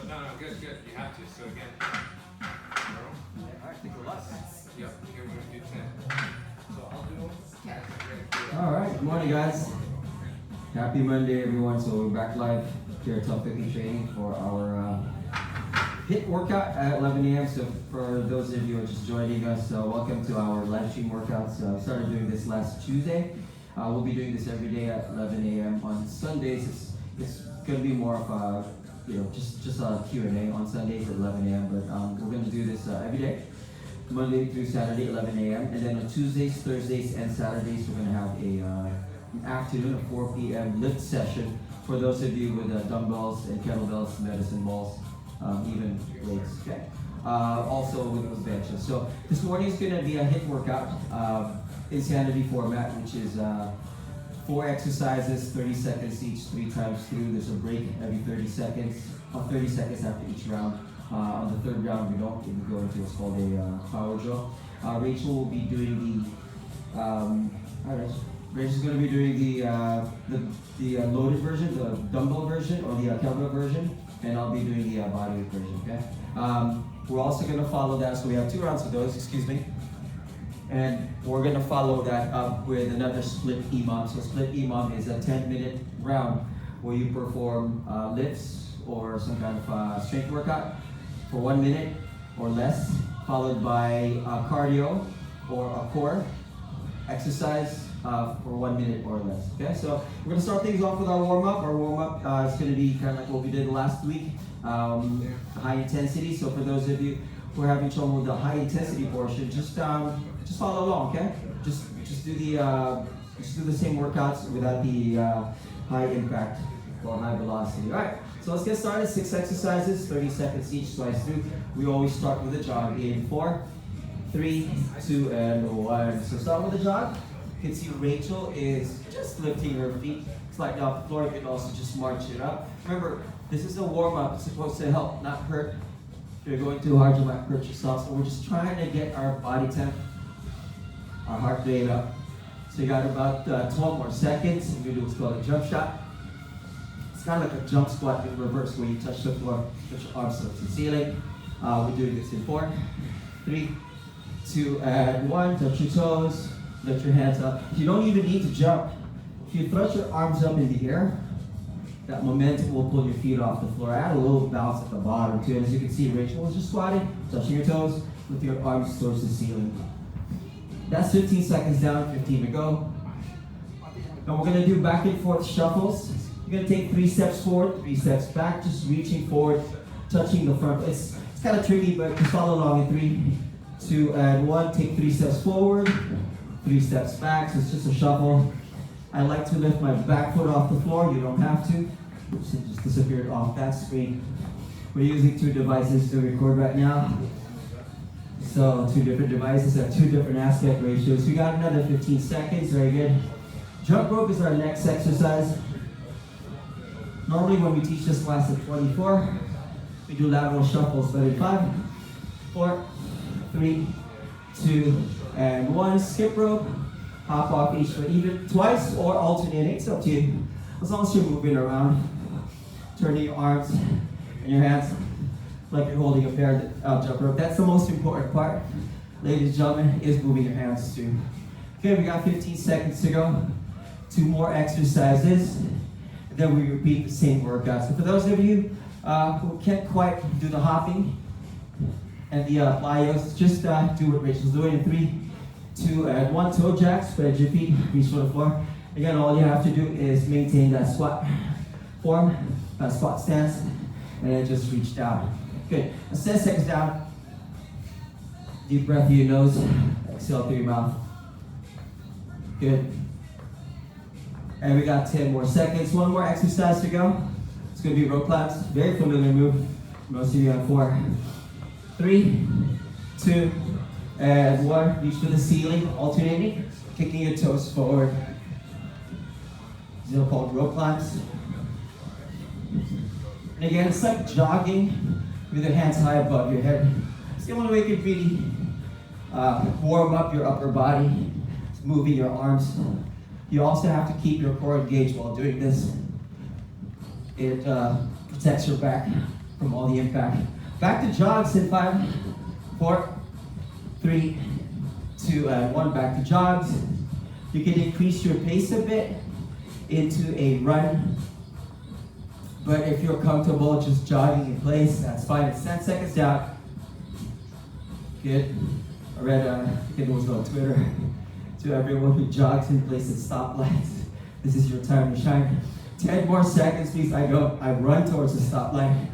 No, good. You have to. So again, no. Alright, think of us. Yep. Here we're gonna do 10. So I'll do 10. Alright, good morning guys. Happy Monday everyone. So we're back live here at Top 50 Training for our HIIT workout at 11 a.m. So for those of you who are just joining us, welcome to our live stream workouts. We started doing this last Tuesday. We'll be doing this every day at 11 a.m. On Sundays, it's going to be more of a, just a Q&A on Sundays at 11 a.m. But we're going to do this every day, Monday through Saturday, 11 a.m. And then on Tuesdays, Thursdays, and Saturdays, we're going to have an afternoon, a 4 p.m. lift session for those of you with dumbbells and kettlebells, medicine balls, even weights. Okay. Also with benches. So this morning is going to be a HIIT workout. Insanity format, which is 4 exercises, 30 seconds each, 3 times through. There's a break every 30 seconds, 30 seconds after each round. On the third round, we don't even go into what's called a power drill. Rachel will be doing Rachel's going to be doing the loaded version, the dumbbell version, or the kettlebell version, and I'll be doing the bodyweight version. Okay. We're also going to follow that, so we have 2 rounds of those. Excuse me. And we're going to follow that up with another split EMOM. So split EMOM is a 10-minute round where you perform lifts or some kind of strength workout for 1 minute or less, followed by cardio or a core exercise for 1 minute or less. Okay, so we're going to start things off with our warm-up. Our warm-up is going to be kind of like what we did last week, high intensity. So for those of you who are having trouble with the high intensity portion, just follow along, okay? Just do the same workouts without the high impact or high velocity. All right, so let's get started. 6 exercises, 30 seconds each, twice through. We always start with a jog in 4, 3, 2, and 1. So start with a jog. You can see Rachel is just lifting her feet slightly off the floor. You can also just march it up. Remember, this is a warm-up. It's supposed to help, not hurt. If you're going too hard, you might hurt yourself. So we're just trying to get our body temp, our heart rate up. So you got about 12 more seconds. We're going to do what's called a jump shot. It's kind of like a jump squat in reverse where you touch the floor, put your arms up to the ceiling. We're doing this in 4, 3, 2, and 1. Touch your toes, lift your hands up. You don't even need to jump. If you thrust your arms up in the air, that momentum will pull your feet off the floor. Add a little bounce at the bottom too. And as you can see, Rachel is just squatting, touching your toes, with your arms towards the ceiling. That's 15 seconds down, 15 to go. And we're gonna do back and forth shuffles. You're gonna take 3 steps forward, 3 steps back, just reaching forward, touching the front. It's kind of tricky, but just follow along in 3, 2, and 1. Take 3 steps forward, 3 steps back, so it's just a shuffle. I like to lift my back foot off the floor. You don't have to. It just disappeared off that screen. We're using 2 devices to record right now. So 2 different devices have 2 different aspect ratios. We got another 15 seconds, very good. Jump rope is our next exercise. Normally when we teach this class at 24, we do lateral shuffles, but in 5, 4, 3, 2, and 1. Skip rope, hop off each foot, either twice or alternating, it's up to you. As long as you're moving around, turning your arms and your hands like you're holding a pair of jump rope. That's the most important part, ladies and gentlemen, is moving your hands too. Okay, we got 15 seconds to go. 2 more exercises, and then we repeat the same workout. So for those of you who can't quite do the hopping and the plyos, just do what Rachel's doing in 3, 2, and 1. Toe jacks, spread your feet, reach for the floor. Again, all you have to do is maintain that squat form, that squat stance, and then just reach down. Good. 10 seconds down. Deep breath through your nose. Exhale through your mouth. Good. And we got 10 more seconds. 1 more exercise to go. It's going to be rope climbs. Very familiar move. Most of you have 4, 3, 2, and 1. Reach for the ceiling, alternating, kicking your toes forward. These are called rope climbs. And again, it's like jogging with your hands high above your head. So you want to make it really warm up your upper body, moving your arms. You also have to keep your core engaged while doing this. It protects your back from all the impact. Back to jogs in 5, 4, 3, 2, and 1. Back to jogs. You can increase your pace a bit into a run. But if you're comfortable just jogging in place, that's fine. It's 10 seconds down. Good. I read, I think it was on Twitter, to everyone who jogs in place at stoplights, this is your time to shine. 10 more seconds, please. I run towards the stoplight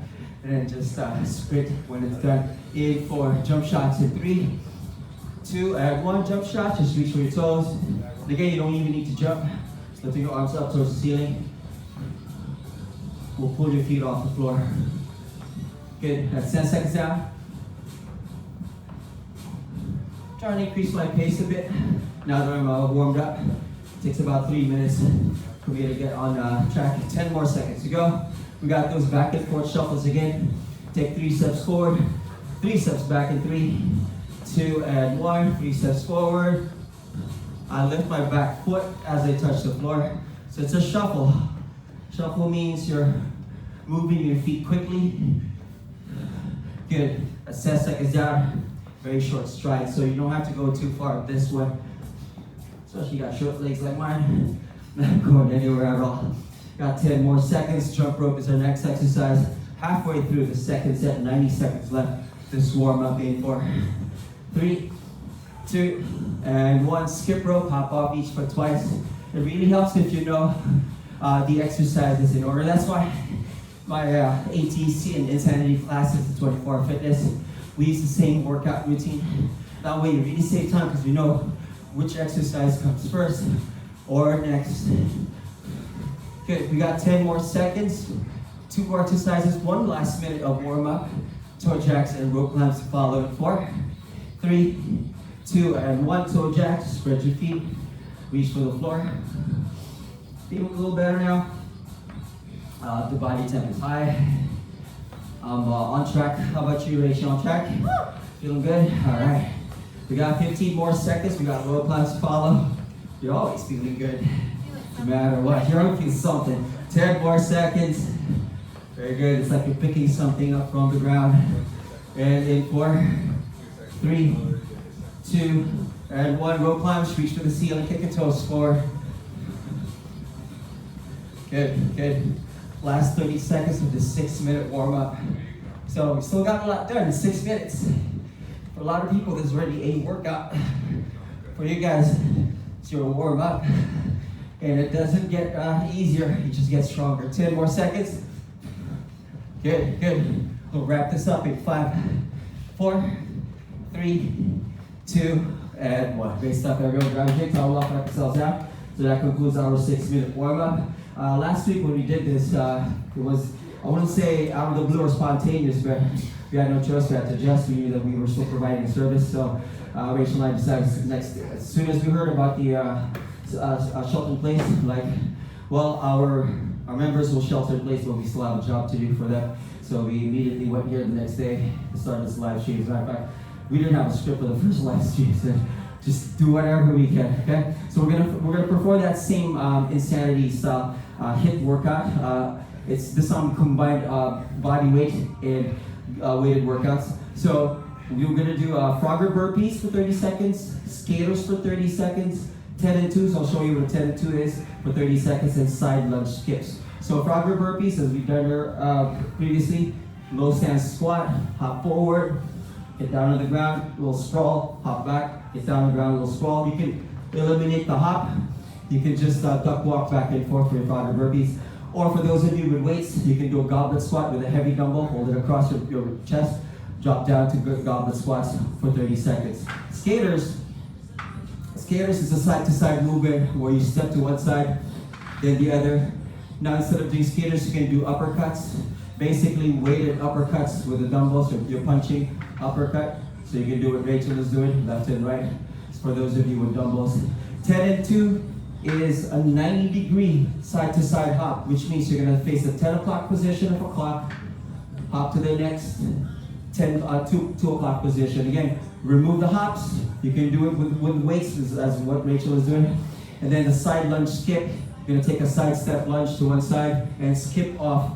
and then just sprint when it's done. In for jump shots in 3, 2, and 1. Jump shot, just reach for your toes. And again, you don't even need to jump. Just lifting your arms up towards the ceiling. We'll pull your feet off the floor. Good, that's 10 seconds down. Trying to increase my pace a bit. Now that I'm warmed up, it takes about 3 minutes for me to get on track. 10 more seconds to go. We got those back and forth shuffles again. Take 3 steps forward, 3 steps back in 3, 2, and 1. 3 steps forward. I lift my back foot as I touch the floor. So it's a shuffle. Shuffle means you're moving your feet quickly. Good. That's 10 seconds down. Very short stride, so you don't have to go too far this way. Especially you got short legs like mine. Not going anywhere at all. Got 10 more seconds. Jump rope is our next exercise. Halfway through the second set, 90 seconds left. This warm up in for 3, 2, and 1. Skip rope, hop off each foot twice. It really helps if you know the exercises in order. That's why my ATC and Insanity classes at 24 Fitness, we use the same workout routine. That way you really save time because you know which exercise comes first or next. Good, we got 10 more seconds. 2 more exercises, 1 last minute of warm up. Toe jacks and rope climbs to follow in 4, 3, 2, and 1. Toe jacks, spread your feet, reach for the floor. Feeling a little better now. The body temp is high. I'm on track. How about you, Rachel? On track? Feeling good? All right. We got 15 more seconds. We got rope climbs to follow. You're always feeling good. No matter what. You're always feeling something. 10 more seconds. Very good. It's like you're picking something up from the ground. And in 4, 3, 2, and 1. Rope climbs. Reach for the ceiling. Kick your toes forward. Good, good. Last 30 seconds of this 6-minute warm-up. So we still got a lot done in 6 minutes. For a lot of people, this is already a workout. For you guys, it's your warm-up. And it doesn't get easier, it just gets stronger. 10 more seconds. Good, good. We'll wrap this up in 5, 4, 3, 2, and 1. Great stuff, everyone. Grab a kick, towel off, wrap yourselves out. So that concludes our 6-minute warm-up. Last week when we did this, it was, I wouldn't say out of the blue or spontaneous, but we had no choice. We had to adjust. We knew that we were still providing a service. So Rachel and I decided as soon as we heard about the shelter in place, like, well, our members will shelter in place, but we still have a job to do for them. So we immediately went here the next day to start this live stream. As a matter of fact, we didn't have a script for the first live stream. So just do whatever we can, okay? So we're gonna perform that same Insanity style HIIT workout. It's this combined body weight and weighted workouts. So we're gonna do Frogger burpees for 30 seconds, skaters for 30 seconds, 10 and 2. So I'll show you what a 10 and 2 is for 30 seconds, and side lunge skips. So Frogger burpees, as we've done here previously, low stance squat, hop forward, get down on the ground, little sprawl, hop back, get down on the ground, little sprawl. You can eliminate the hop. You can just duck walk back and forth for your Frogger burpees. Or for those of you with weights, you can do a goblet squat with a heavy dumbbell, hold it across your chest, drop down to goblet squats for 30 seconds. Skaters is a side-to-side movement where you step to one side, then the other. Now instead of doing skaters, you can do uppercuts. Basically weighted uppercuts with a dumbbell, so you're punching uppercut. So you can do what Rachel is doing, left and right. It's for those of you with dumbbells. 10 and 2 is a 90-degree side-to-side hop, which means you're gonna face the 10 o'clock position of a clock, hop to the next 2 o'clock position. Again, remove the hops. You can do it with weights, as what Rachel is doing. And then the side lunge skip. You're gonna take a side step lunge to one side and skip off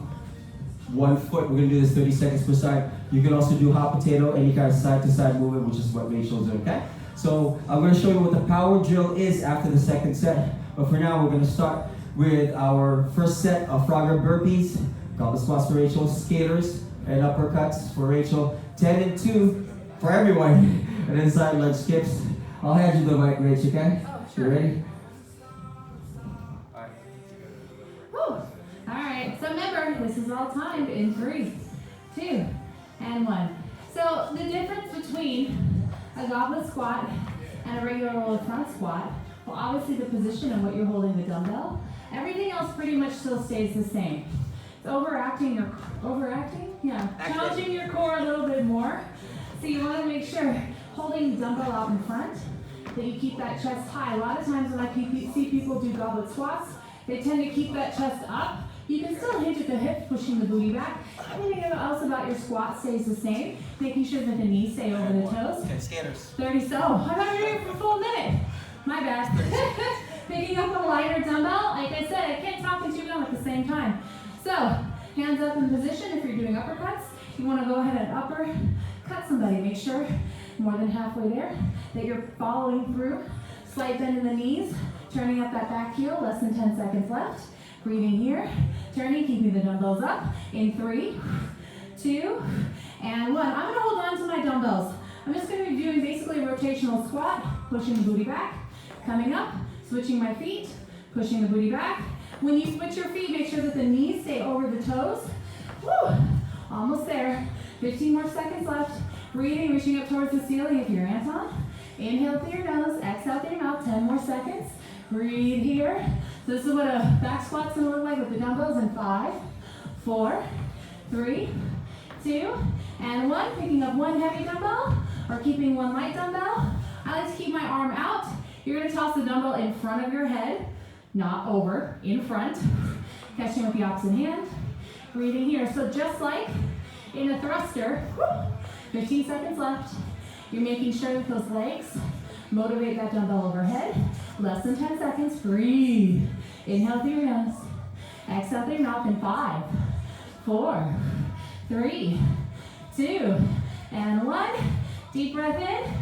1 foot. We're gonna do this 30 seconds per side. You can also do hot potato, any kind of side to side movement, which is what Rachel's doing, okay? So I'm gonna show you what the power drill is after the second set. But for now, we're gonna start with our first set of Frogger burpees, goblet squats for Rachel, skaters, and uppercuts for Rachel. 10 and 2 for everyone. And then side leg skips. I'll hand you the mic, Rach, okay? Oh, sure. You ready? Woo. All right, so remember, this is all timed in 3, 2, and 1. So the difference between a goblet squat and a regular roll front squat, well, obviously the position and what you're holding the dumbbell. Everything else pretty much still stays the same. It's overacting, challenging your core a little bit more. So you want to make sure, holding the dumbbell out in front, that you keep that chest high. A lot of times when I see people do goblet squats, they tend to keep that chest up. You can still hinge at the hips, pushing the booty back. Everything else about your squat stays the same, making sure that the knees stay over the toes. Okay, skaters. 30 so. I thought you were here for a full minute. My bad. Picking up a lighter dumbbell. Like I said, I can't talk and chew gum at the same time. So, hands up in position if you're doing uppercuts. You want to go ahead and uppercut somebody. Make sure more than halfway there that you're following through. Slight bend in the knees, turning up that back heel, less than 10 seconds left. Breathing here, turning, keeping the dumbbells up in 3, 2, and 1. I'm going to hold on to my dumbbells. I'm just going to be doing basically a rotational squat, pushing the booty back, coming up, switching my feet, pushing the booty back. When you switch your feet, make sure that the knees stay over the toes. Woo! Almost there. 15 more seconds left. Breathing, reaching up towards the ceiling if you're Anton. Inhale through your nose, exhale through your mouth, 10 more seconds. Breathe here. So this is what a back squat's gonna look like with the dumbbells in 5, 4, 3, 2, and 1. Picking up one heavy dumbbell or keeping one light dumbbell. I like to keep my arm out. You're gonna toss the dumbbell in front of your head, not over, in front. Catching with the opposite hand. Breathing here. So just like in a thruster, 15 seconds left. You're making sure that those legs motivate that dumbbell overhead. Less than 10 seconds. Breathe. Inhale through your nose. Exhale through your mouth in 5, 4, 3, 2, and 1. Deep breath in,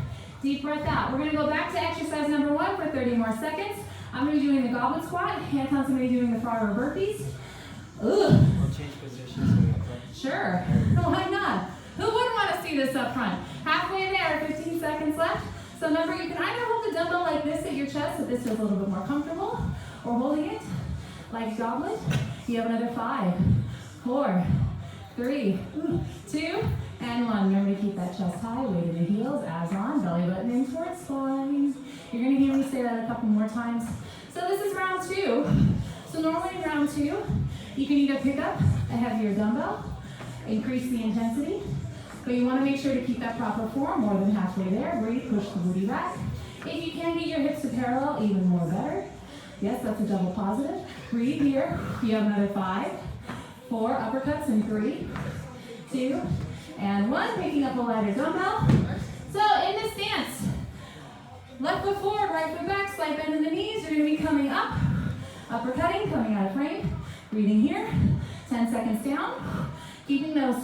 deep breath out. We're going to go back to exercise number 1 for 30 more seconds. I'm going to be doing the goblet squat. Anton's going to be doing the Frogger burpees. Ugh. We'll change positions. Sure. Why not? Who wouldn't want to see this up front? Halfway there, 15 seconds left. So remember, you can either hold the dumbbell like this at your chest, so this feels a little bit more comfortable, or holding it like goblet. You have another 5, 4, 3, 2, and 1. Remember to keep that chest high, weight in the heels, abs on, belly button in towards spine. You're going to hear me say that a couple more times. So this is round 2. So normally in round 2, you can either pick up a heavier dumbbell, increase the intensity, but you want to make sure to keep that proper form, more than halfway there. Breathe, push the booty back. If you can get your hips to parallel, even more better. Yes, that's a double positive. Breathe here. You have another 5, 4 uppercuts in 3, 2, and 1. Picking up a lighter dumbbell. So in this stance, left foot forward, right foot back, slight bend in the knees. You're going to be coming up, uppercutting, coming out of frame. Breathing here. 10 seconds down. Keeping those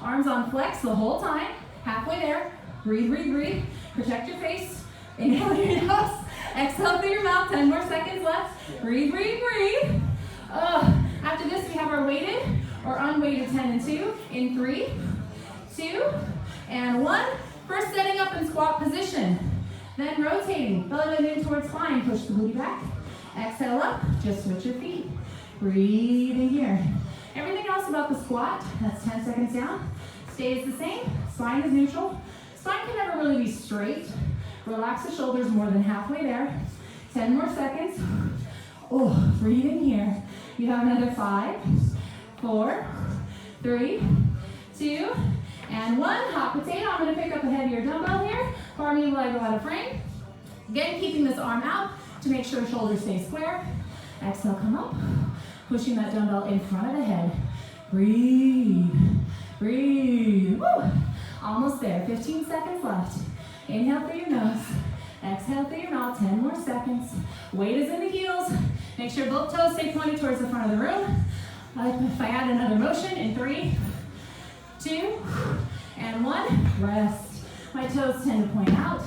arms on flex the whole time. Halfway there. Breathe, breathe, breathe. Protect your face. Inhale through your nose. Exhale through your mouth. 10 more seconds left. Breathe, breathe, breathe. After this, we have our weighted or unweighted 10 and 2 in 3, 2, and 1. First setting up in squat position. Then rotating. Belly button in towards spine. Push the booty back. Exhale up. Just switch your feet. Breathe in here. Everything else about the squat, that's 10 seconds down, stays the same. Spine is neutral. Spine can never really be straight. Relax the shoulders more than halfway there. 10 more seconds. Oh, breathe in here. You have another 5, 4, 3, 2, and 1. Hot potato. I'm going to pick up a heavier dumbbell here. Pardon me while I go out of frame. Again, keeping this arm out to make sure shoulders stay square. Exhale, come up. Pushing that dumbbell in front of the head. Breathe. Breathe. Woo. Almost there. 15 seconds left. Inhale through your nose. Exhale through your mouth. 10 more seconds. Weight is in the heels. Make sure both toes stay pointed towards the front of the room. If I add another motion in 3, 2, and 1, rest. My toes tend to point out.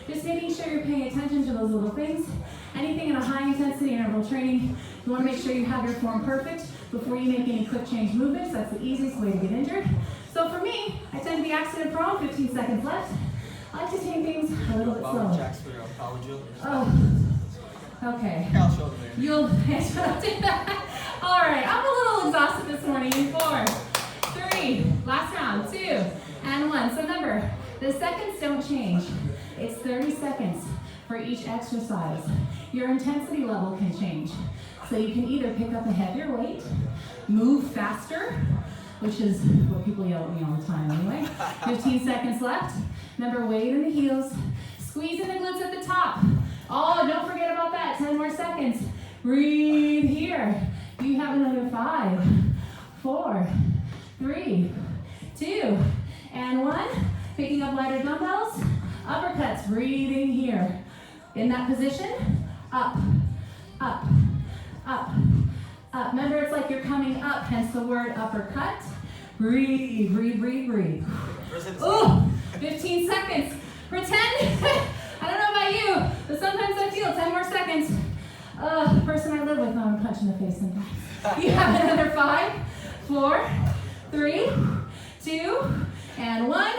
Just making sure you're paying attention to those little things. Anything in a high intensity interval training, you want to make sure you have your form perfect before you make any quick change movements. That's the easiest way to get injured. So for me, I tend to be accident prone, 15 seconds left. I like to take things a little bit slower. Jacks for your power drill. Oh, okay. I'll show them there. You'll do that. All right, I'm a little exhausted this morning. 4, 3, last round, 2, and 1. So remember, the seconds don't change. It's 30 seconds for each exercise. Your intensity level can change. So you can either pick up a heavier weight, move faster, which is what people yell at me all the time anyway. 15 seconds left. Remember, weight in the heels. Squeeze in the glutes at the top. Oh, don't forget about that. 10 more seconds. Breathe here. You have another 5, 4, 3, 2, and 1. Picking up lighter dumbbells. Uppercuts, breathing here. In that position, up, up, up, up. Remember, it's like you're coming up, hence the word uppercut. Breathe, breathe, breathe, breathe. Ooh, 15 seconds. Pretend, I don't know about you, but sometimes I feel 10 more seconds. The person I live with, I'm punching the face sometimes. You have another 5, 4, 3, 2, and 1.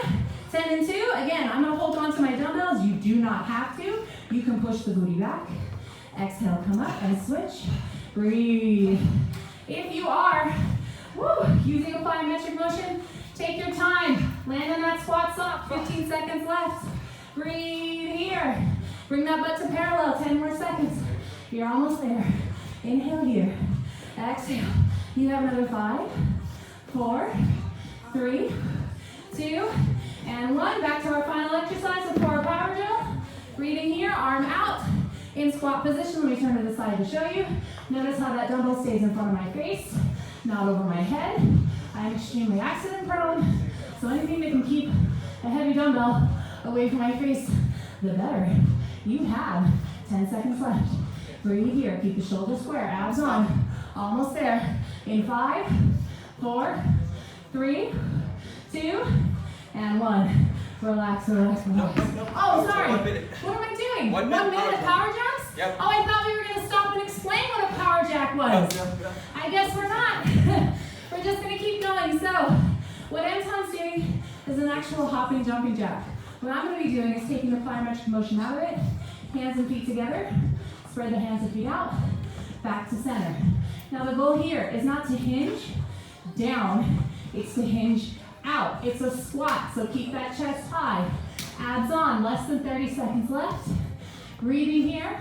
10 and 2. Again, I'm going to hold on to my dumbbells. You do not have to. You can push the booty back. Exhale, come up and switch. Breathe. If you are using a plyometric motion, take your time. Land on that squat sock. 15 seconds left. Breathe here. Bring that butt to parallel. 10 more seconds. You're almost there. Inhale here. Exhale. You have another 5, 4, 3, 2, and 1. Back to our final exercise of core power drill. Breathing here, arm out. In squat position, let me turn to the side to show you. Notice how that dumbbell stays in front of my face, not over my head. I'm extremely accident prone, so anything that can keep a heavy dumbbell away from my face, the better. You have 10 seconds left. Breathe here, keep the shoulders square, abs on. Almost there. In 5, 4, 3, 2, and 1. Relax, relax, relax. No. Oh, sorry. 1 minute. What am I doing? 1 1 minute minute of power jacks? Yep. Oh, I thought we were going to stop and explain what a power jack was. No. I guess we're not. We're just going to keep going. So, what Anton's doing is an actual hopping, jumping jack. What I'm going to be doing is taking the plyometric motion out of it, hands and feet together, spread the hands and feet out, back to center. Now the goal here is not to hinge down, it's to hinge out. It's a squat, so keep that chest high. Abs on, less than 30 seconds left. Breathing here.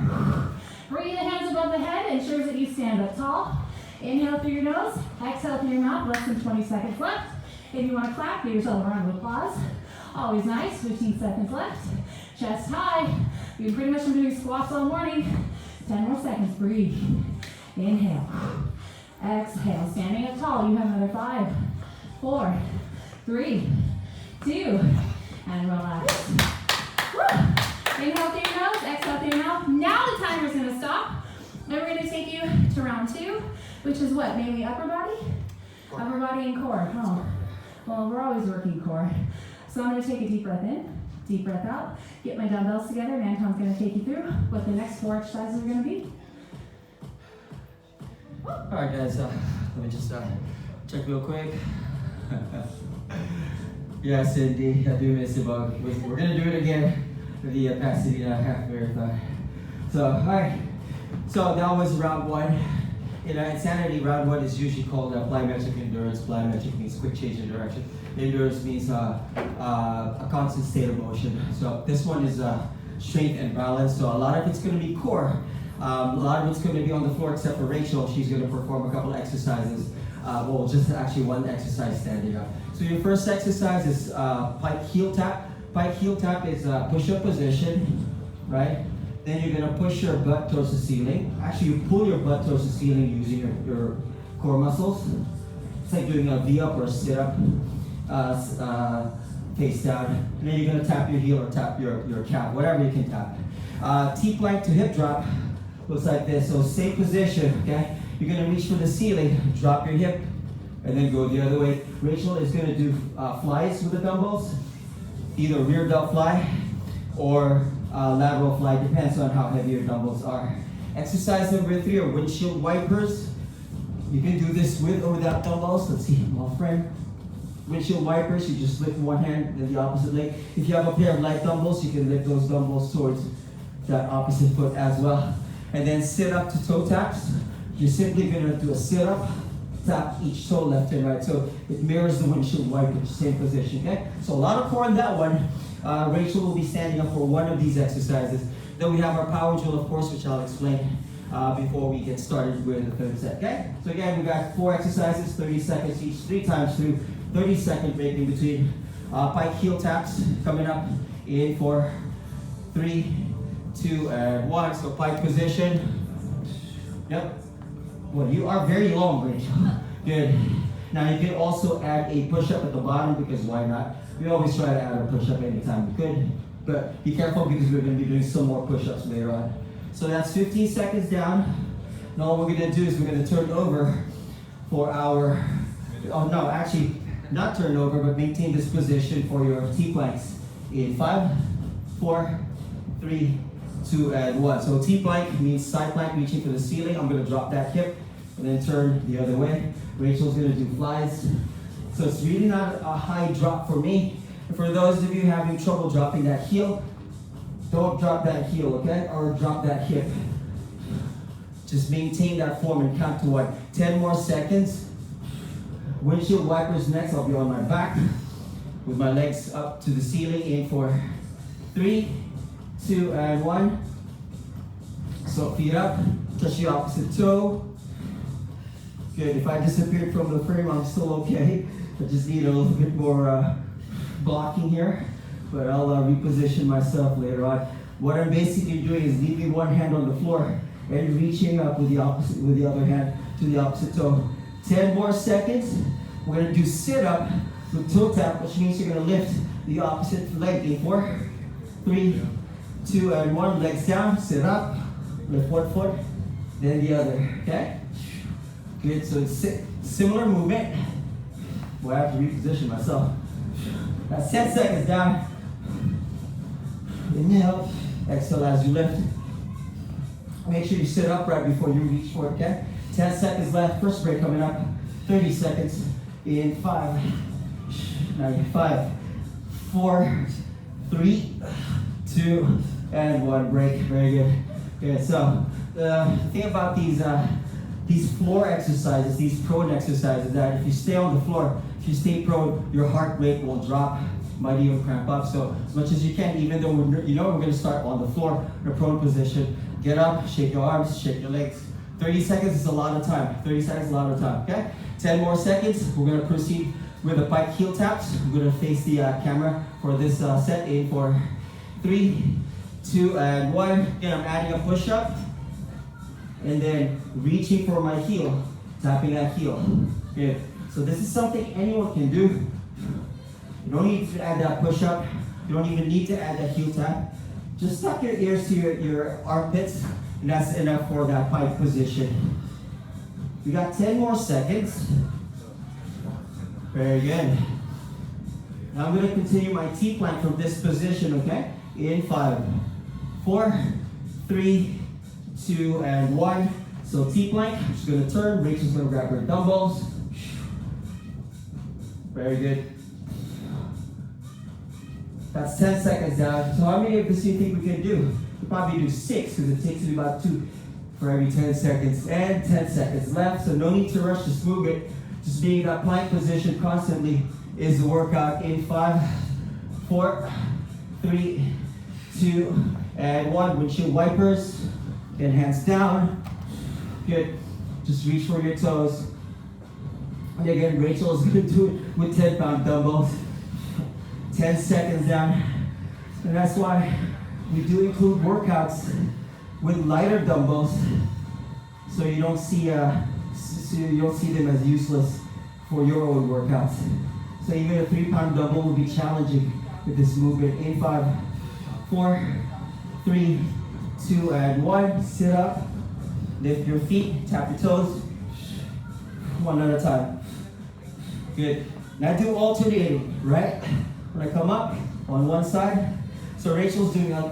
Bring the hands above the head, ensures that you stand up tall. Inhale through your nose, exhale through your mouth, less than 20 seconds left. If you want to clap, give yourself a round of applause. Always nice, 15 seconds left. Chest high. You've pretty much been doing squats all morning. 10 more seconds, breathe. Inhale. Exhale, standing up tall. You have another 5, 4, 3, 2, and relax. Woo. Inhale through your nose, exhale through your mouth. Now the timer's gonna stop. And we're gonna take you to round 2, which is what, mainly upper body? Upper body and core, oh. Well, we're always working core. So I'm gonna take a deep breath in, deep breath out, get my dumbbells together, and Anton's gonna take you through what the next 4 exercises are gonna be. All right, guys, let me just check real quick. Yes, indeed, I do miss it, but we're gonna do it again for the Pasadena half marathon. So, all right, so that was round 1. In Insanity, round 1 is usually called plyometric endurance. Plyometric means quick change in direction. Endurance means a constant state of motion. So this one is strength and balance. So a lot of it's going to be core. A lot of it's going to be on the floor, except for Rachel. She's going to perform a couple exercises. Well, just actually one exercise standing up. So your first exercise is pike heel tap. Pike heel tap is push-up position, right? Then you're gonna push your butt towards the ceiling. Actually, you pull your butt towards the ceiling using your core muscles. It's like doing a V-up or a sit-up, face down. And then you're gonna tap your heel or tap your calf, whatever you can tap. T-plank to hip drop looks like this. So same position, okay? You're gonna reach for the ceiling, drop your hip, and then go the other way. Rachel is gonna do flies with the dumbbells, either rear delt fly or lateral fly, depends on how heavy your dumbbells are. Exercise number 3 are windshield wipers. You can do this with or without dumbbells. Let's see, my friend. Windshield wipers, you just lift one hand, then the opposite leg. If you have a pair of light dumbbells, you can lift those dumbbells towards that opposite foot as well. And then sit up to toe taps. You're simply gonna do a sit up, tap each toe left and right. So it mirrors the windshield wiper, same position, okay? So a lot of core in that one. Rachel will be standing up for one of these exercises. Then we have our power drill, of course, which I'll explain before we get started with the third set, okay? So again, we got 4 exercises, 30 seconds each, 3 times through, 30-second break in between. Pike heel taps coming up in for 3, 2, and 1. So pike position. Yep. Well, you are very long, Rachel. Good. Now you can also add a push-up at the bottom because why not? We always try to add a push-up anytime we could. But be careful because we're going to be doing some more push-ups later on. So that's 15 seconds down. Now what we're going to do is we're going to turn over for our, oh no, actually not turn over, but maintain this position for your T-planks in 5, 4, 3, 2, and 1. So T-plank means side plank reaching for the ceiling. I'm going to drop that hip and then turn the other way. Rachel's going to do flies. So it's really not a high drop for me. For those of you having trouble dropping that heel, don't drop that heel, okay? Or drop that hip. Just maintain that form and count to what? 10 more seconds. Windshield wipers next. I'll be on my back with my legs up to the ceiling. Aim for 3, 2, and 1. So feet up, touch the opposite toe. Good. If I disappeared from the frame, I'm still okay. I just need a little bit more blocking here, but I'll reposition myself later on. What I'm basically doing is leaving one hand on the floor and reaching up with the other hand to the opposite toe. 10 more seconds. We're gonna do sit up with toe tap, which means you're gonna lift the opposite leg in 4, 3, 2, and 1. Legs down, sit up, lift one foot, then the other, okay? Good, so it's similar movement. Well, I have to reposition myself. That's 10 seconds down. Inhale, exhale as you lift. Make sure you sit upright before you reach for it, okay? 10 seconds left, first break coming up. 30 seconds in 5, 5, 4, 3, 2, and 1. Break, very good. Good, so the thing about these floor exercises, these prone exercises, that if you stay on the floor, if you stay prone, your heart rate will drop, might even cramp up. So as much as you can, even though we're going to start on the floor in a prone position, get up, shake your arms, shake your legs. 30 seconds is a lot of time. 30 seconds is a lot of time, okay? 10 more seconds. We're going to proceed with the pike heel taps. We're going to face the camera for this set. Aim for 3, 2, and 1. Again, I'm adding a push-up. And then reaching for my heel, tapping that heel. Good. So this is something anyone can do. You don't need to add that push-up. You don't even need to add that heel tap. Just tuck your ears to your armpits, and that's enough for that pike position. We got 10 more seconds. Very good. Now I'm going to continue my T-plank from this position, okay? In 5, 4, 3, 2, and 1. So T-plank, I'm just going to turn. Rachel's going to grab her dumbbells. Very good. That's 10 seconds down. So how many of this do you think we can do? We'll probably do 6 because it takes me about 2 for every 10 seconds. And 10 seconds left, so no need to rush, just move it. Just being in that plank position constantly is the workout. In 5, 4, 3, 2, and 1. Windshield wipers. Get hands down. Good. Just reach for your toes. And again, Rachel is going to do it with 10-pound dumbbells. 10 seconds down. And that's why we do include workouts with lighter dumbbells, so you don't see them as useless for your own workouts. So even a 3-pound dumbbell will be challenging with this movement. In 5, 4, 3, 2, and 1. Sit up. Lift your feet. Tap your toes. one at a time. Good. Now do alternating, right? When I come up on one side. So Rachel's doing a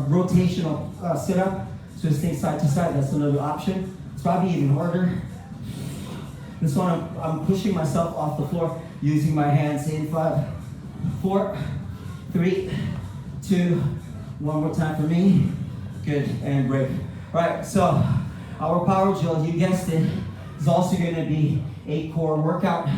rotational sit-up. Twisting side to side, that's another option. It's probably even harder. This one, I'm pushing myself off the floor using my hands in 5, 4, 3, 2, one more time for me. Good, and break. All right, so our power drill, you guessed it, is also gonna be a core workout.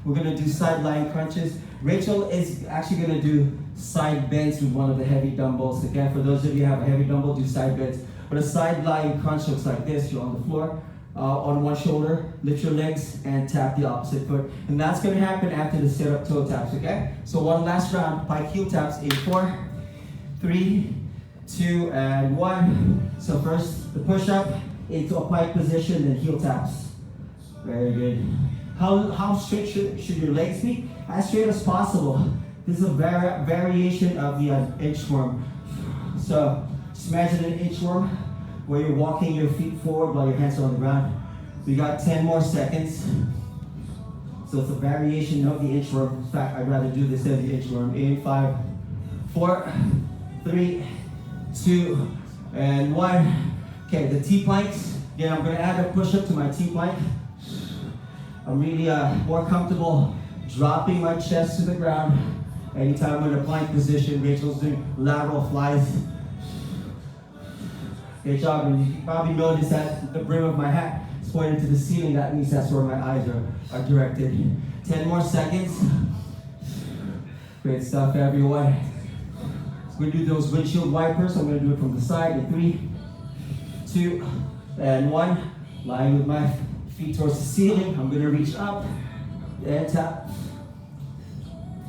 We're gonna do side lying crunches. Rachel is actually gonna do side bends with one of the heavy dumbbells. Again, for those of you who have a heavy dumbbell, do side bends. But a side lying crunch looks like this. You're on the floor, on one shoulder, lift your legs, and tap the opposite foot. And that's gonna happen after the sit-up toe taps, okay? So one last round, pike heel taps in 4, 3, 2, and 1. So first, the push-up into a pike position, then heel taps. Very good. How straight should your legs be? As straight as possible. This is a variation of the inchworm. So just imagine an inchworm where you're walking your feet forward while your hands are on the ground. We got 10 more seconds. So it's a variation of the inchworm. In fact, I'd rather do this than the inchworm. In 5, 4, 3, 2, and 1. Okay, the T-planks. Again, I'm gonna add a push-up to my T-plank. I'm really more comfortable dropping my chest to the ground. Anytime I'm in a plank position, Rachel's doing lateral flies. Great job, and you can probably notice that the brim of my hat is pointed to the ceiling. That means that's where my eyes are directed. 10 more seconds. Great stuff, everyone. So we're gonna do those windshield wipers. I'm gonna do it from the side in 3, 2, and 1. Lying with my feet towards the ceiling. I'm gonna reach up and tap.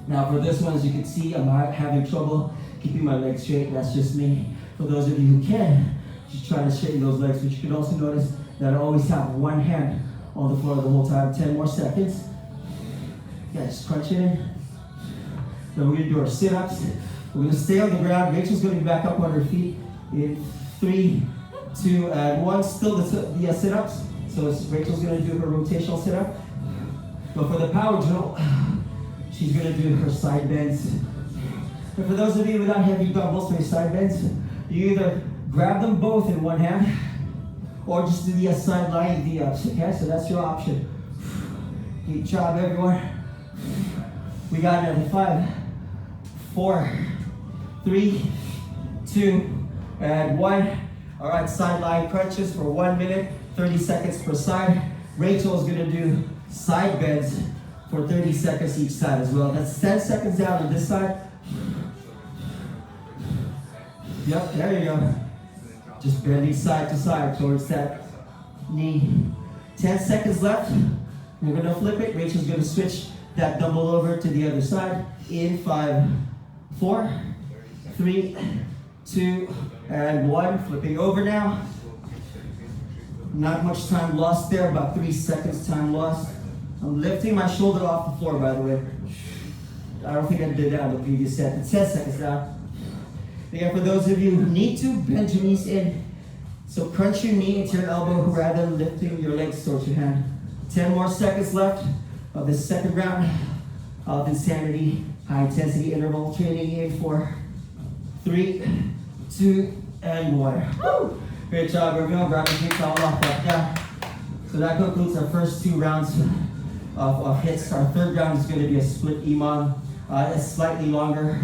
Now for this one, as you can see, I'm having trouble keeping my legs straight. That's just me. For those of you who can, just try to straighten those legs. But you can also notice that I always have one hand on the floor the whole time. 10 more seconds. Yeah, just crunch it in. Then we're gonna do our sit-ups. We're gonna stay on the ground. Rachel's gonna be back up on her feet in 3, 2, and 1. Still the sit-ups. So Rachel's gonna do her rotational sit-up. But for the power drill, she's gonna do her side bends. And for those of you without heavy dumbbells for your side bends, you either grab them both in one hand, or just do the side lying V-ups, okay? So that's your option. Good job, everyone. We got it in 5, 4, 3, 2, and 1. All right, side lying crunches for 1 minute, 30 seconds per side. Rachel is gonna do side bends for 30 seconds each side as well. That's 10 seconds down on this side. Yep, there you go. Just bending side to side towards that knee. 10 seconds left. We're gonna flip it. Rachel's gonna switch that dumbbell over to the other side. In 5, 4, 3, 2, and 1. Flipping over now. Not much time lost there, about 3 seconds time lost. I'm lifting my shoulder off the floor, by the way. I don't think I did that on the previous set. It's 10 seconds now. Again, for those of you who need to, bend your knees in. So crunch your knee into your elbow rather than lifting your legs towards your hand. 10 more seconds left of this second round of Insanity high intensity interval training in 4, 3, 2, and 1. Woo! Great job, everyone. Grab your feet all off back down. So that concludes our first 2 rounds of hits. Our third round is going to be a split EMOM. It's slightly longer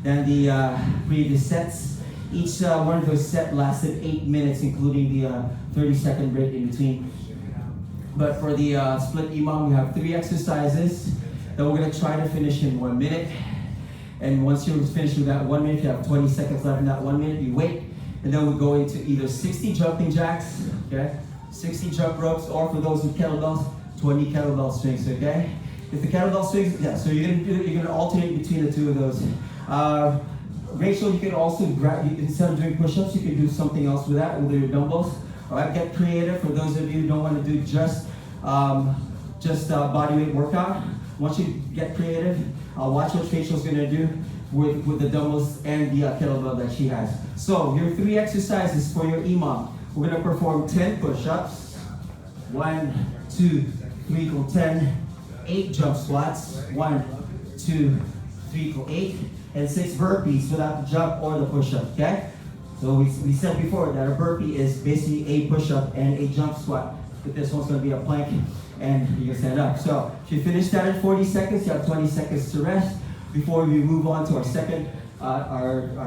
than the previous sets. Each one of those sets lasted 8 minutes, including the 30-second break in between. But for the split EMOM, we have 3 exercises that we're going to try to finish in 1 minute. And once you're finished with that 1 minute, you have 20 seconds left in that 1 minute, you wait. And then we'll go into either 60 jumping jacks, okay? 60 jump ropes, or for those with kettlebells, 20 kettlebell swings, okay? If the kettlebell swings, yeah, so you're gonna alternate between the 2 of those. Rachel, you can also grab, instead of doing push-ups, you can do something else with that, with your dumbbells. All right, get creative. For those of you who don't want to do just body weight workout, once you get creative, watch what Rachel's gonna do with the dumbbells and the kettlebell that she has. So your 3 exercises for your EMOM. We're gonna perform 10 push-ups. 1, 2, 3 equal 10, 8 jump squats, 1, 2, 3 equal 8, and 6 burpees without the jump or the push-up, okay? So we said before that a burpee is basically a push-up and a jump squat, but this one's gonna be a plank and you can stand up. So if you finish that in 40 seconds, you have 20 seconds to rest before we move on to our second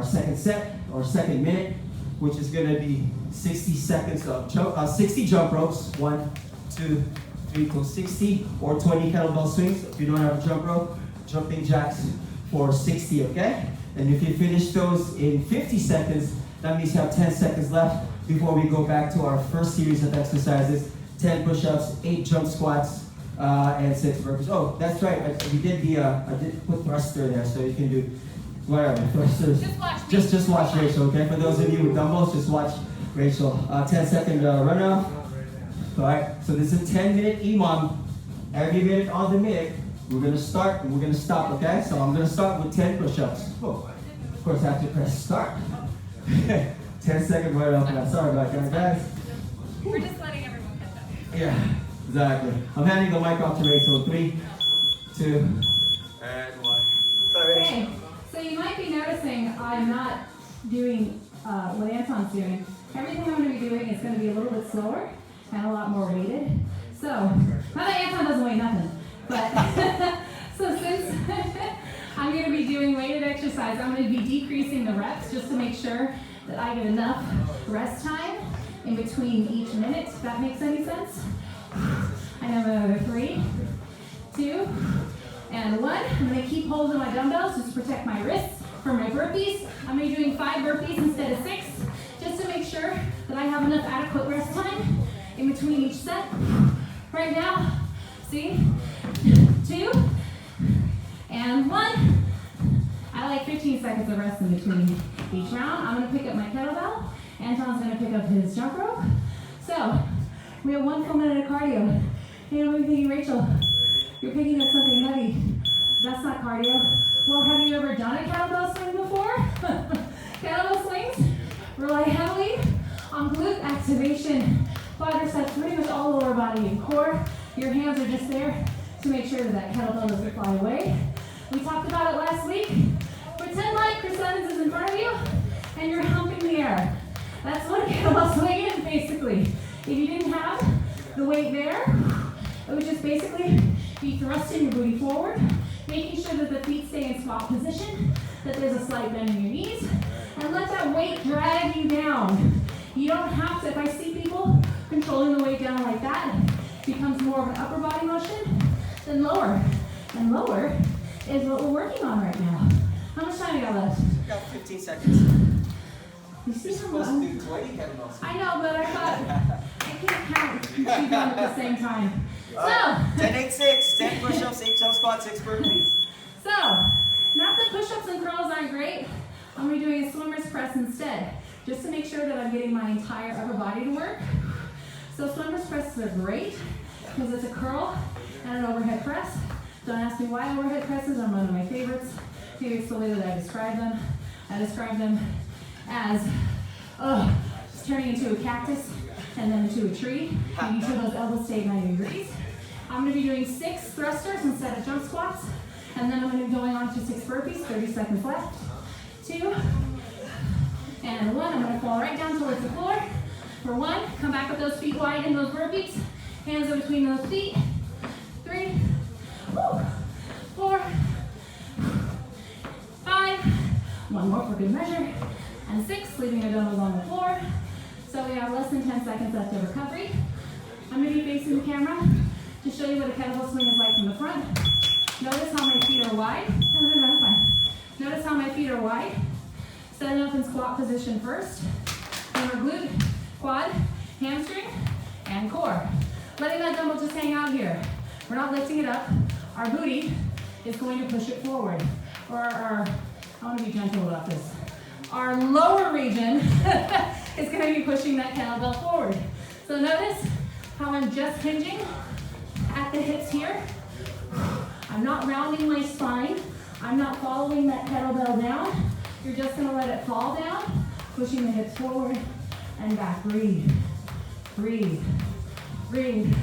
second set or second minute, which is gonna be 60 seconds of 60 jump ropes, 1, 2, 3 equals 60, or 20 kettlebell swings. If you don't have a jump rope, jumping jacks for 60, okay? And if you finish those in 50 seconds, that means you have 10 seconds left before we go back to our first series of exercises, 10 push-ups, 8 jump squats, and 6 burpees. Oh, that's right, I did put thruster there, so you can do whatever, thrusters. Just watch me. Just watch Rachel, okay? For those of you with dumbbells, just watch Rachel. 10-second run off. All right, so this is a 10-minute EMOM. Every minute on the minute, we're gonna start and we're gonna stop, okay? So I'm gonna start with 10 push-ups. Oh, of course, I have to press start. 10-second right off now. Sorry about that, guys. We're just letting everyone catch up. Yeah, exactly. I'm handing the mic off to Rachel. 3, 2, and 1. Sorry, Rachel. Okay, so you might be noticing I'm not doing what Anton's doing. Everything I'm going to be doing is going to be a little bit slower and a lot more weighted. So, not that Anton doesn't weigh nothing, but so since I'm going to be doing weighted exercise, I'm going to be decreasing the reps just to make sure that I get enough rest time in between each minute, if that makes any sense. I have another 3, 2, and 1. I'm going to keep holding my dumbbells just to protect my wrists. For my burpees, I'm going to be doing 5 burpees instead of 6, just to make sure that I have enough adequate rest time in between each set. Right now, see, 2, and 1. I like 15 seconds of rest in between each round. I'm going to pick up my kettlebell. Anton's going to pick up his jump rope. So, we have 1 full minute of cardio. You know what I'm thinking, Rachel? You're picking up something heavy. That's not cardio. Well, have you ever done a kettlebell swing before? Kettlebell swings rely heavily on glute activation, quadriceps, pretty much all lower body and core. Your hands are just there to make sure that that kettlebell doesn't fly away. We talked about it last week. Pretend like Chris Evans is in front of you and you're humping the air. That's what a kettlebell swing is, basically. If you didn't have the weight there, it would just basically be thrusting your booty forward, making sure that the feet stay in squat position, that there's a slight bend in your knees, and let that weight drag you down. You don't have to, if I see people controlling the weight down like that, it becomes more of an upper body motion than lower. And lower is what we're working on right now. How much time you got left? You got 15 seconds. You see You're how supposed to long? do 20 kettlebells. I know, but I thought I can't count two down at the same time. So 10, 8, 6, 10 push-ups, 8 jump squats, 6 burpees. So, not that push-ups and curls aren't great. I'm going to be doing a swimmer's press instead, just to make sure that I'm getting my entire upper body to work. So swimmer's presses are great because it's a curl and an overhead press. Don't ask me why overhead presses are one of my favorites. Maybe it's the way that I describe them. I describe them as just turning into a cactus and then into a tree, making sure those elbows stay at 90 degrees. I'm going to be doing 6 thrusters instead of jump squats, and then I'm going to be going on to 6 burpees, 30 seconds left. 2, and 1. I'm going to fall right down towards the floor. For 1, come back with those feet wide in those burpees, hands in between those feet. 3, 4, 5, 1 more for good measure, and 6, leaving your dumbbells on the floor. So we have less than 10 seconds left of recovery. I'm going to be facing the camera to show you what a kettlebell swing is like from the front. Notice how my feet are wide. Notice how my feet are wide. Setting up in squat position first. Remember glute, quad, hamstring, and core. Letting that dumbbell just hang out here. We're not lifting it up. Our booty is going to push it forward. Or I want to be gentle about this. Our lower region is going to be pushing that kettlebell forward. So notice how I'm just hinging at the hips here. I'm not rounding my spine. I'm not following that kettlebell down. You're just going to let it fall down, pushing the hips forward and back. Breathe, breathe, breathe.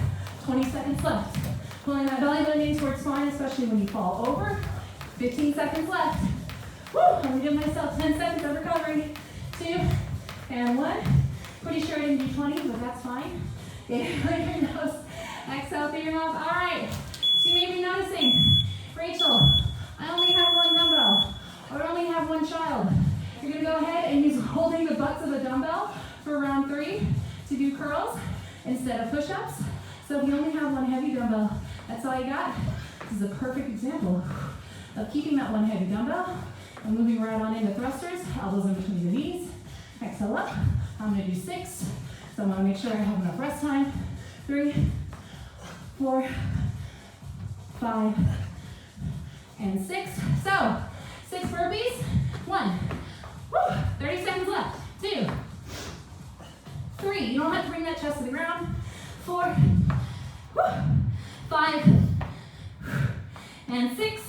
20 seconds left. Pulling that belly button in towards spine, especially when you fall over. 15 seconds left. Woo! I'm gonna give myself 10 seconds of recovery. 2 and 1. Pretty sure I didn't do 20, but that's fine. Inhale your nose. Exhale through your mouth. All right. So you may be noticing, Rachel, I only have one dumbbell, or I only have one child. You're gonna go ahead and use holding the butts of the dumbbell for round 3 to do curls instead of push-ups. So if you only have one heavy dumbbell, that's all you got. This is a perfect example of keeping that one heavy dumbbell and moving right on into thrusters, elbows in between the knees. Exhale up. I'm gonna do 6. So I wanna make sure I have enough rest time. 3, 4, 5, and 6. So, 6 burpees. 1. Woo, 30 seconds left. 2, 3. You don't have to bring that chest to the ground. 4, woo, 5, and 6.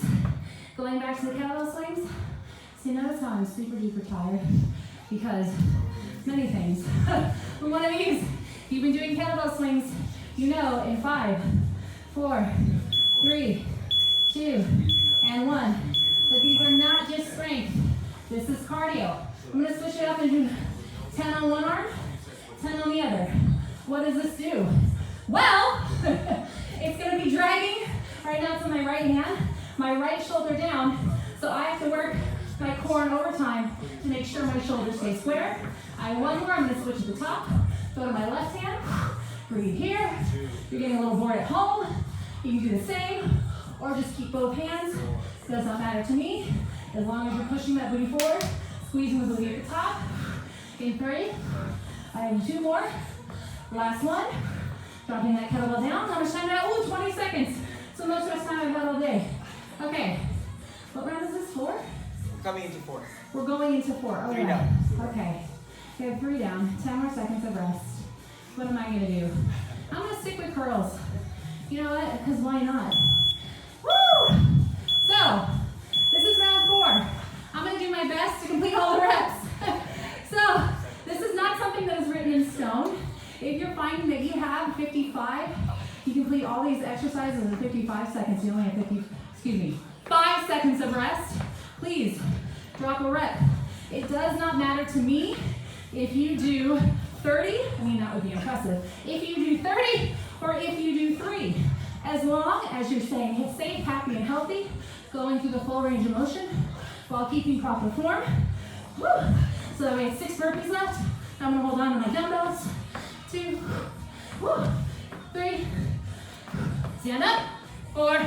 Going back to the kettlebell swings. So you notice how I'm super duper tired because many things. But one of these, if you've been doing kettlebell swings, you know in 5, 4, 3, 2, and 1 that these are not just strength. This is cardio. I'm going to switch it up and do 10 on one arm, 10 on the other. What does this do? Well, it's going to be dragging. Right now it's on my right hand, my right shoulder down. So I have to work my core in overtime to make sure my shoulders stay square. I have one more. I'm going to switch to the top. Go to my left hand. Breathe here. If you're getting a little bored at home, you can do the same. Or just keep both hands. It does not matter to me. As long as you're pushing that booty forward, squeezing the booty at the top. In 3. I have 2 more. Last one. Dropping that kettlebell down. How much time do I have? Ooh, 20 seconds. So much rest time I've had all day. Okay. What round is this for? Coming into 4. We're going into 4. All 3 right. down. Okay. We have 3 down. 10 more seconds of rest. What am I going to do? I'm going to stick with curls. You know what? Because why not? Woo! So, this is round 4. I'm going to do my best to complete all the reps. So, this is not something that is written in stone. If you're finding that you have 55, you complete all these exercises in 55 seconds. You only have 5 seconds of rest. Please, drop a rep. It does not matter to me if you do 30, I mean that would be impressive, if you do 30 or if you do 3. As long as you're staying safe, happy, and healthy, going through the full range of motion while keeping proper form. Woo. So that we have 6 burpees left. I'm gonna hold on to my dumbbells. 2, woo, 3, stand up, 4,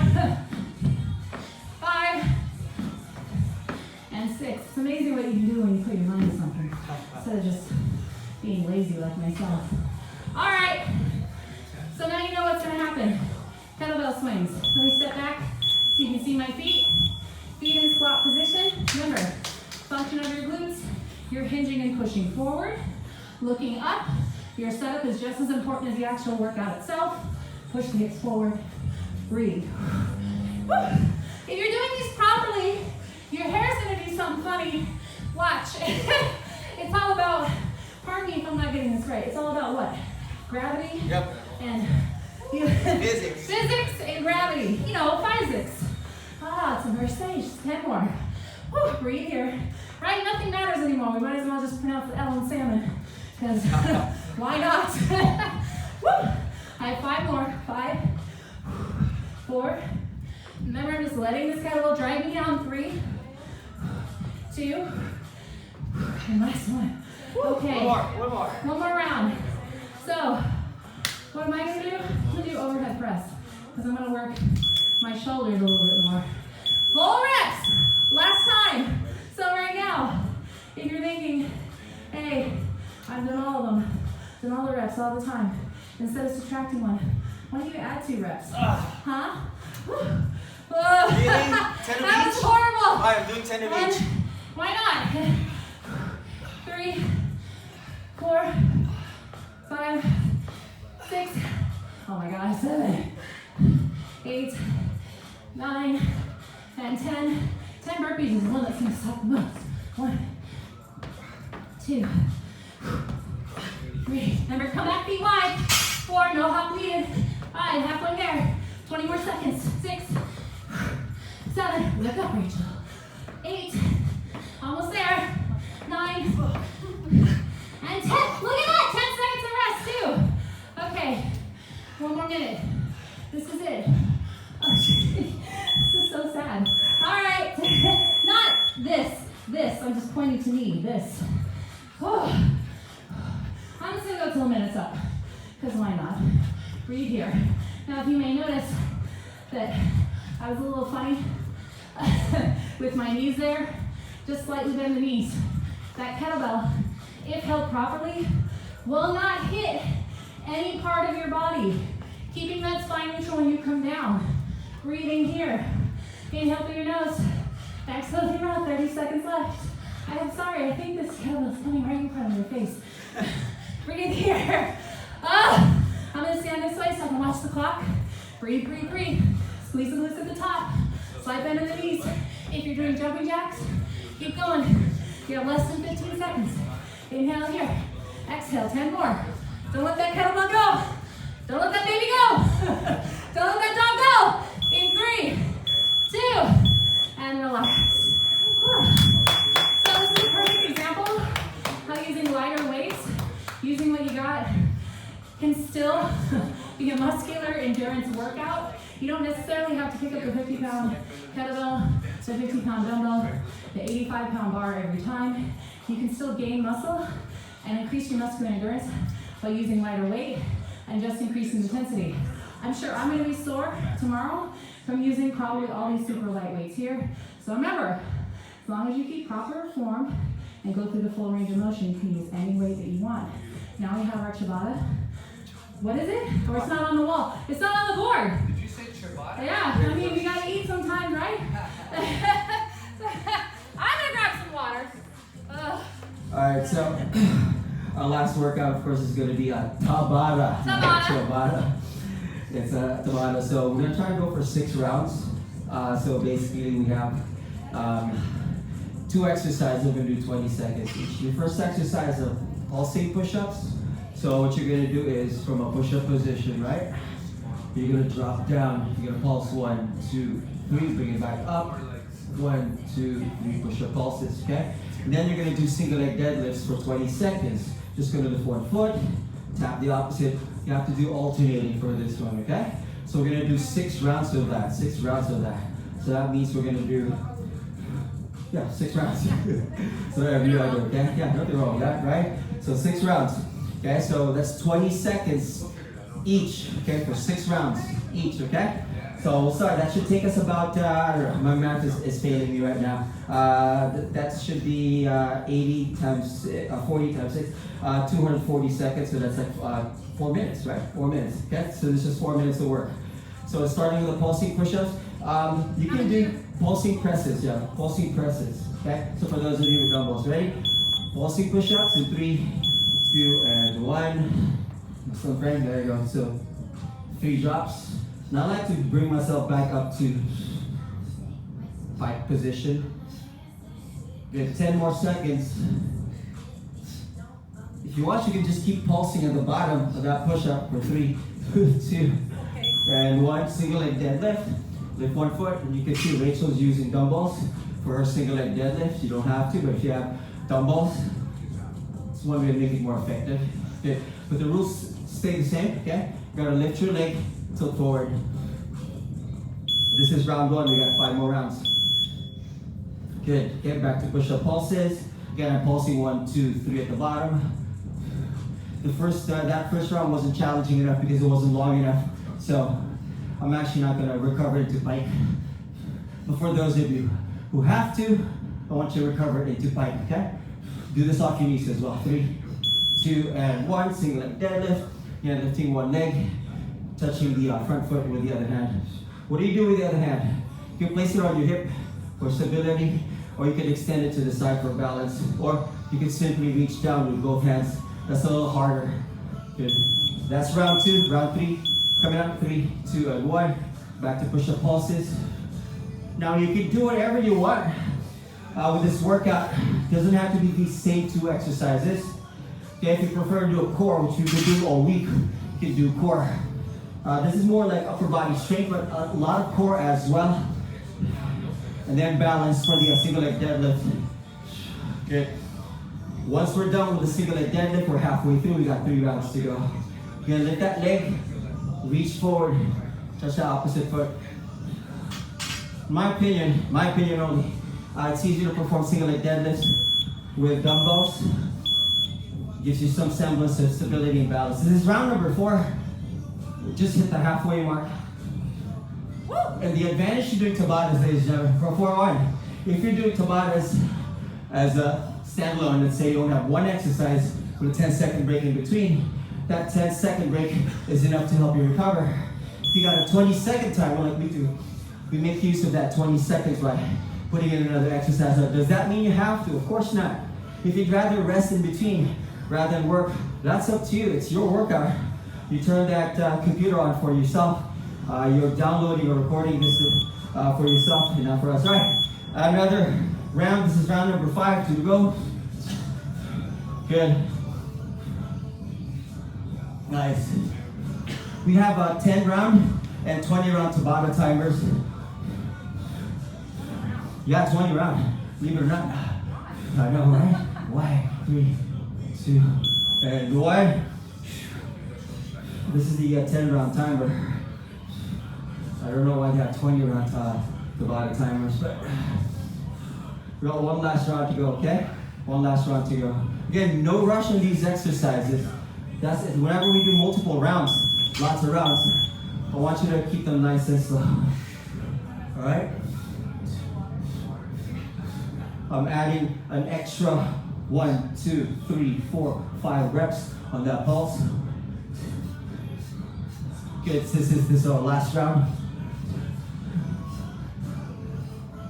5, and 6. It's amazing what you can do when you put your mind to something instead of just being lazy like myself. All right, so now you know what's gonna happen. Kettlebell swings. Let me step back so you can see my feet. Feet in squat position. Remember, function of your glutes. You're hinging and pushing forward, looking up. Your setup is just as important as the actual workout itself. Push the hips forward. Breathe. Woo. If you're doing these properly, your hair's gonna do something funny. Watch. It's all about, pardon me if I'm not getting this right, it's all about what? Gravity? Yep. And Physics. Physics and gravity. You know, physics. Ah, it's a first stage. 10 more. Woo, breathe here. Right, nothing matters anymore. We might as well just pronounce the L in salmon. Because why not? Woo. I have 5 more. 5, 4. Remember, I'm just letting this kettlebell drag me down. 3, 2, and last one. Okay. One more. One more round. So, what am I going to do? I'm going to do overhead press. Because I'm going to work my shoulders a little bit more. Full reps. Last time. So right now, if you're thinking, hey, I've done all of them, done all the reps all the time, instead of subtracting one, why don't you add 2 reps? Huh? Really? 10 of That was each? horrible. I'm doing 10 of each. Why not? 3, 4, 5, 6, oh my God, 7, 8, 9, and 10. 10 burpees is the one that's gonna suck the most. 1, 2, 3. Remember, come back feet wide. 4, no hop needed. 5, halfway there. 20 more seconds. 6, 7, look up, Rachel. 8, almost there. 9, and 10. Look at that, 10 seconds of rest too. Okay, 1 more minute. This is it. This is so sad. All right, not this. I'm just pointing to me, this. Oh. I'm just gonna go till a minute's up, because why not? Breathe here. Now, if you may notice that I was a little funny with my knees there, just slightly bend the knees. That kettlebell, if held properly, will not hit any part of your body. Keeping that spine neutral when you come down. Breathing here. Inhale through your nose. Exhale through your mouth. 30 seconds left. I'm sorry, I think this kettlebell's coming right in front of your face. Breathe here. I'm gonna stand this way so I can watch the clock. Breathe, breathe, breathe. Squeeze the glutes at the top. Slight bend in the knees. If you're doing jumping jacks, keep going. You have less than 15 seconds. Inhale here. Exhale, 10 more. Don't let that kettlebell go. Don't let that baby go. Don't let that dog go. In 3, 2, and relax. So this is a perfect example how using lighter weights, using what you got, can still be a muscular endurance workout. You don't necessarily have to pick up the 50-pound kettlebell, the 50-pound dumbbell, the 85-pound bar every time. You can still gain muscle and increase your muscular endurance by using lighter weight and just increasing intensity. I'm sure I'm going to be sore tomorrow from using probably all these super light weights here. So remember, as long as you keep proper form and go through the full range of motion, you can use any weight that you want. Now we have our Ciabatta. What is it? Or it's not on the wall. It's not on the board. Did you say Ciabatta? Yeah, I mean, we gotta eat sometimes, right? I'm gonna grab some water. Alright, so our last workout, of course, is going to be a Tabata. Ciabatta. It's a Tabata. So we're going to try and go for 6 rounds. So basically, we have 2 exercises. We're going to do 20 seconds each. Your first exercise is pulsing push-ups. So what you're going to do is, from a push-up position, right? You're going to drop down. You're going to pulse 1, 2, 3. Bring it back up. 1, 2, 3. Push-up pulses, okay? And then you're going to do single leg deadlifts for 20 seconds. Just go to the front foot, tap the opposite. You have to do alternating for this one, okay? So we're going to do 6 rounds of that, 6 rounds of that. So that means we're going to do, 6 rounds. So every other, okay? Yeah, nothing wrong with that, right? So 6 rounds, okay? So that's 20 seconds each, okay? For 6 rounds each, okay? So we'll start. That should take us about, I don't know, my math is failing me right now. That should be 80 times, 40 times 6, 240 seconds. So that's like 4 minutes, right? 4 minutes, okay? So this is 4 minutes of work. So starting with the pulsing push-ups, you can do pulsing presses, pulsing presses, okay? So for those of you with dumbbells, ready? Pulsing push-ups in 3, 2, and 1. So friend, there you go. So 3 drops. Now I like to bring myself back up to pike position. Good, 10 more seconds. If you want, you can just keep pulsing at the bottom of that push-up for 3, 2, and 1. Single leg deadlift. Lift 1 foot, and you can see Rachel's using dumbbells for her single leg deadlift. You don't have to, but if you have dumbbells, it's one way to make it more effective. Okay, but the rules stay the same, okay? You gotta lift your leg, tilt forward. This is round 1, we got 5 more rounds. Good, get back to push-up pulses. Again, I'm pulsing 1, 2, 3 at the bottom. The first, that first round wasn't challenging enough because it wasn't long enough. So I'm actually not gonna recover into pike. But for those of you who have to, I want you to recover into pike, okay? Do this off your knees as well. 3, 2, and 1, single leg deadlift. Again, lifting 1 leg, touching the front foot with the other hand. What do you do with the other hand? You can place it on your hip for stability, or you can extend it to the side for balance, or you can simply reach down with both hands. That's a little harder. Good. That's round 2. Round 3, coming up, 3, 2, and 1. Back to push-up pulses. Now you can do whatever you want with this workout. It doesn't have to be these same 2 exercises. Okay, if you prefer to do a core, which you can do all week, you can do core. This is more like upper body strength, but a lot of core as well. And then balance for the single leg deadlift. Good. Once we're done with the single leg deadlift, we're halfway through. We got 3 rounds to go. You're gonna lift that leg, reach forward, touch the opposite foot. My opinion only, it's easier to perform single leg deadlifts with dumbbells. Gives you some semblance of stability and balance. This is round number 4. We just hit the halfway mark. And the advantage to doing Tabatas, ladies and gentlemen, for 4-1, if you're doing Tabatas as a standalone, let's say you only have one exercise with a 10-second break in between, that 10-second break is enough to help you recover. If you got a 20-second timer like we do, we make use of that 20 seconds by putting in another exercise. Does that mean you have to? Of course not. If you'd rather rest in between rather than work, that's up to you. It's your workout. You turn that computer on for yourself. You're downloading or recording this for yourself and not for us. All right, another round. This is round number 5 to go. Good. Nice. We have 10 round and 20 round Tabata timers. Yeah, 20 round. Believe it or not. I know, right? 1, 3, 2, and 1. This is the 10 round timer. I don't know why they have 20 round Tabata timers, but we got one last round to go, okay? One last round to go. Again, no rush on these exercises. That's it. Whenever we do multiple rounds, lots of rounds, I want you to keep them nice and slow. All right? I'm adding an extra 1, 2, 3, 4, 5 reps on that pulse. Good. This is our last round.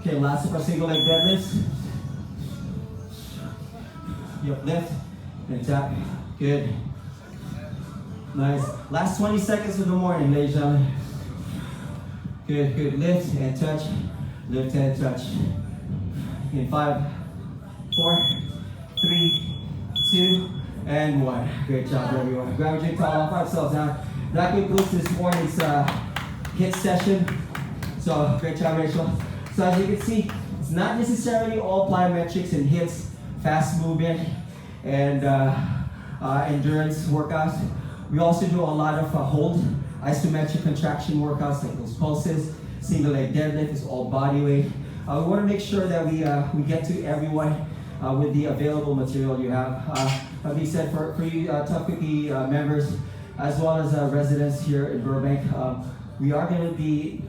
Okay, last of our single leg deadlifts. Yep, lift and tap. Good. Nice. Last 20 seconds of the morning, ladies and gentlemen. Good, good. Lift and touch. Lift and touch. In 5, 4, 3, 2, and 1. Great job, everyone. Grab a drink, towel off ourselves now. That concludes this morning's HIIT session. So, great job, Rachel. So as you can see, it's not necessarily all plyometrics and HIITs, fast movement, and endurance workouts. We also do a lot of hold, isometric contraction workouts like those pulses. Single leg deadlift is all body weight. We want to make sure that we get to everyone with the available material you have. Like we said, for you Tough Cookie members, as well as residents here in Burbank, we are going to be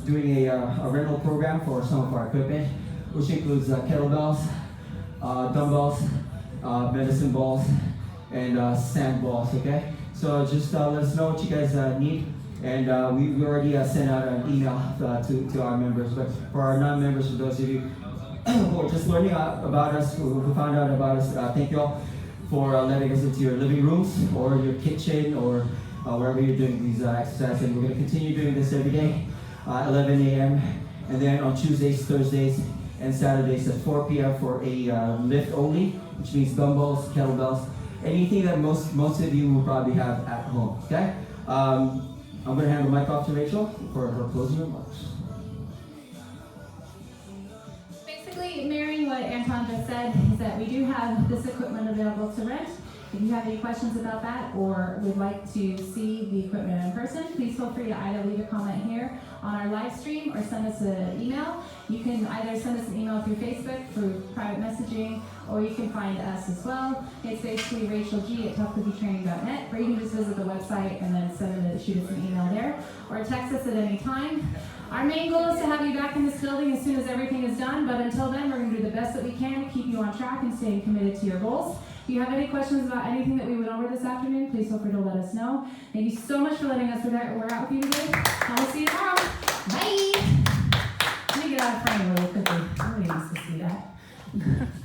doing a rental program for some of our equipment, which includes kettlebells, dumbbells, medicine balls, and sand balls, okay? So just let us know what you guys need. And we already sent out an email to our members. But for our non-members, for those of you who are just learning about us, who found out about us, thank you all for letting us into your living rooms or your kitchen or wherever you're doing these exercises. And we're going to continue doing this every day, 11 a.m. And then on Tuesdays, Thursdays, and Saturdays at 4 p.m. for a lift only, which means dumbbells, kettlebells, anything that most of you will probably have at home, okay? I'm going to hand the mic off to Rachel for her closing remarks. Basically, mirroring what Anton just said, is that we do have this equipment available to rent. If you have any questions about that or would like to see the equipment in person, please feel free to either leave a comment here on our live stream or send us an email. You can either send us an email through Facebook, through private messaging, or you can find us as well. It's basically rachelg@toughcookietraining.net, or you can just visit the website and then shoot us an email there, or text us at any time. Our main goal is to have you back in this building as soon as everything is done, but until then, we're going to do the best that we can to keep you on track and staying committed to your goals. If you have any questions about anything that we went over this afternoon, please feel free to let us know. Thank you so much for letting us work out with you today. I will see you tomorrow. Bye! Let me get out of frame really quickly. Nobody wants to see that.